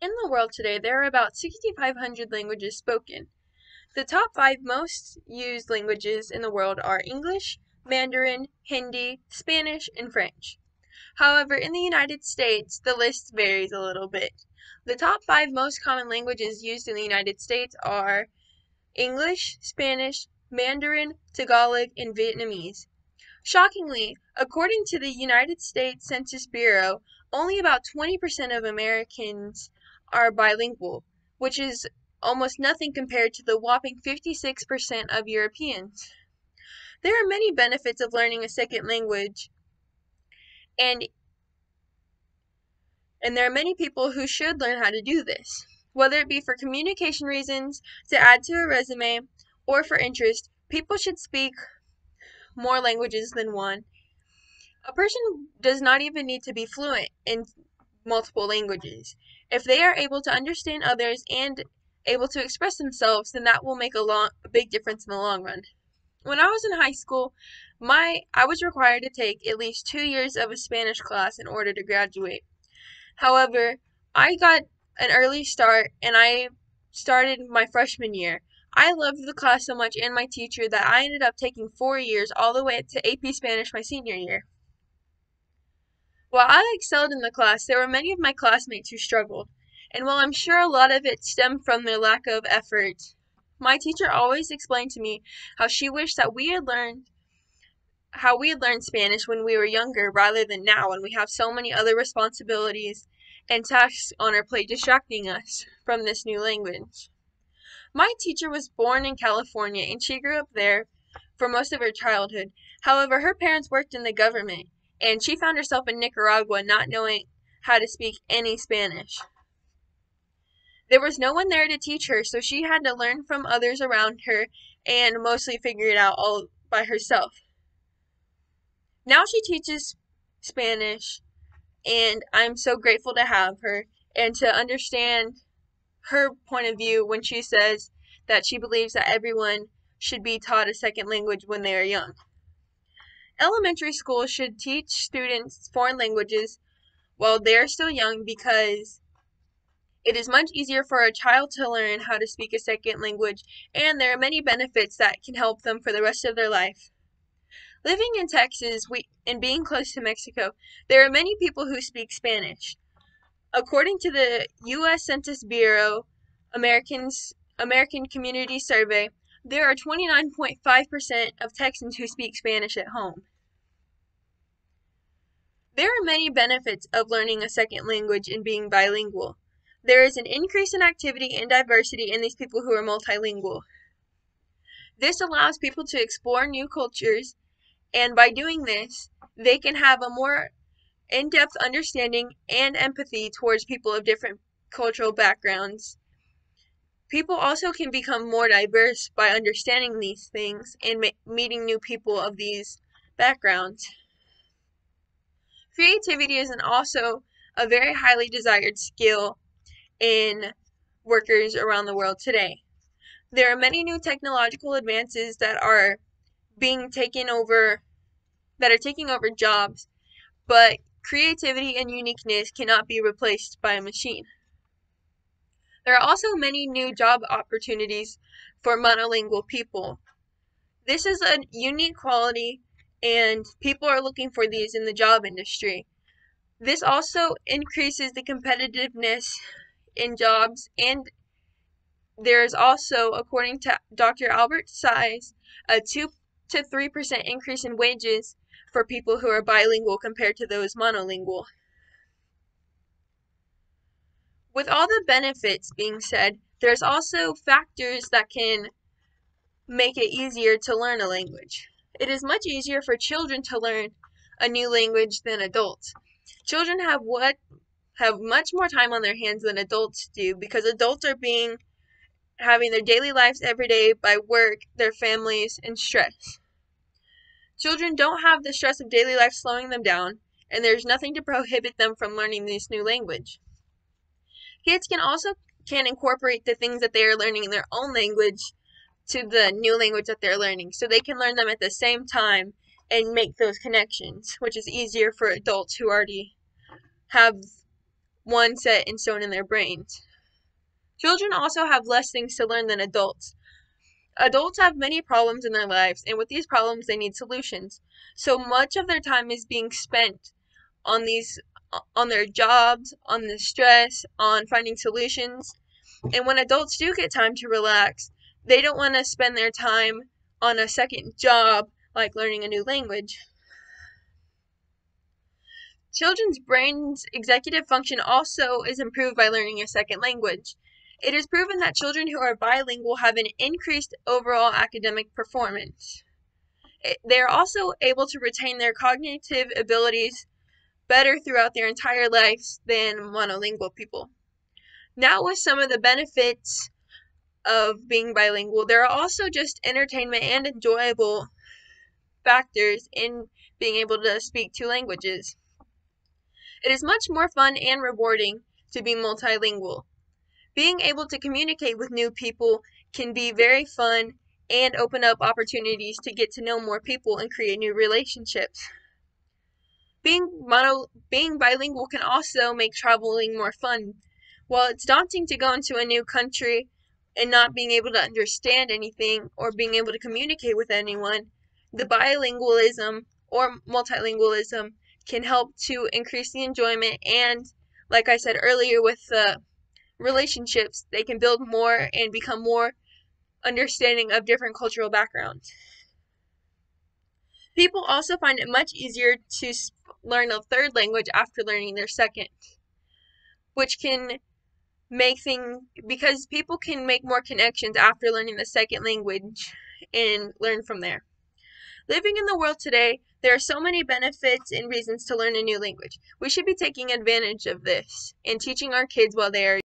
In the world today, there are about 6,500 languages spoken. The top 5 most used languages in the world are English, Mandarin, Hindi, Spanish, and French. However, in the United States, the list varies a little bit. The top 5 most common languages used in the United States are English, Spanish, Mandarin, Tagalog, and Vietnamese. Shockingly, according to the United States Census Bureau, only about 20% of Americans are bilingual, which is almost nothing compared to the whopping 56% of Europeans. There are many benefits of learning a second language, and there are many people who should learn how to do this. Whether it be for communication reasons, to add to a resume, or for interest, people should speak more languages than one. A person does not even need to be fluent in multiple languages. If they are able to understand others and able to express themselves, then that will make a big difference in the long run. When I was in high school, I was required to take at least 2 years of a Spanish class in order to graduate. However, I got an early start and I started my freshman year. I loved the class so much and my teacher that I ended up taking 4 years all the way to AP Spanish my senior year. While I excelled in the class, there were many of my classmates who struggled, and while I'm sure a lot of it stemmed from their lack of effort, my teacher always explained to me how she wished that we had learned Spanish when we were younger rather than now when we have so many other responsibilities and tasks on our plate distracting us from this new language. My teacher was born in California and she grew up there for most of her childhood. However, her parents worked in the government and she found herself in Nicaragua not knowing how to speak any Spanish. There was no one there to teach her, so she had to learn from others around her and mostly figure it out all by herself. Now she teaches Spanish, and I'm so grateful to have her and to understand her point of view when she says that she believes that everyone should be taught a second language when they are young. Elementary school should teach students foreign languages while they are still young because it is much easier for a child to learn how to speak a second language, and there are many benefits that can help them for the rest of their life. Living in Texas and being close to Mexico, there are many people who speak Spanish. According to the U.S. Census Bureau American Community Survey, there are 29.5% of Texans who speak Spanish at home. There are many benefits of learning a second language and being bilingual. There is an increase in activity and diversity in these people who are multilingual. This allows people to explore new cultures, and by doing this, they can have a more in-depth understanding and empathy towards people of different cultural backgrounds. People also can become more diverse by understanding these things and meeting new people of these backgrounds. Creativity is also a very highly desired skill in workers around the world today. There are many new technological advances that are taking over jobs, but creativity and uniqueness cannot be replaced by a machine. There are also many new job opportunities for monolingual people. This is a unique quality, and people are looking for these in the job industry. This also increases the competitiveness in jobs, and there is also, according to Dr. Albert Saiz, a 2 to 3% increase in wages for people who are bilingual compared to those monolingual. With all the benefits being said, there's also factors that can make it easier to learn a language. It is much easier for children to learn a new language than adults. Children have much more time on their hands than adults do because adults are having their daily lives every day by work, their families, and stress. Children don't have the stress of daily life slowing them down, and there's nothing to prohibit them from learning this new language. Kids can incorporate the things that they are learning in their own language to the new language that they're learning, so they can learn them at the same time and make those connections, which is easier for adults who already have one set in stone in their brains. Children also have less things to learn than adults. Adults have many problems in their lives, and with these problems they need solutions. So much of their time is being spent on their jobs, on the stress, on finding solutions. And when adults do get time to relax, they don't want to spend their time on a second job like learning a new language. Children's brain's executive function also is improved by learning a second language. It is proven that children who are bilingual have an increased overall academic performance. They are also able to retain their cognitive abilities better throughout their entire lives than monolingual people. Now, with some of the benefits of being bilingual, there are also just entertainment and enjoyable factors in being able to speak two languages. It is much more fun and rewarding to be multilingual. Being able to communicate with new people can be very fun and open up opportunities to get to know more people and create new relationships. Being bilingual can also make traveling more fun. While it's daunting to go into a new country and not being able to understand anything or being able to communicate with anyone, the bilingualism or multilingualism can help to increase the enjoyment, and like I said earlier with the relationships, they can build more and become more understanding of different cultural backgrounds. People also find it much easier to learn a third language after learning their second, which can make things, because people can make more connections after learning the second language and learn from there. Living in the world today, there are so many benefits and reasons to learn a new language. We should be taking advantage of this and teaching our kids while they are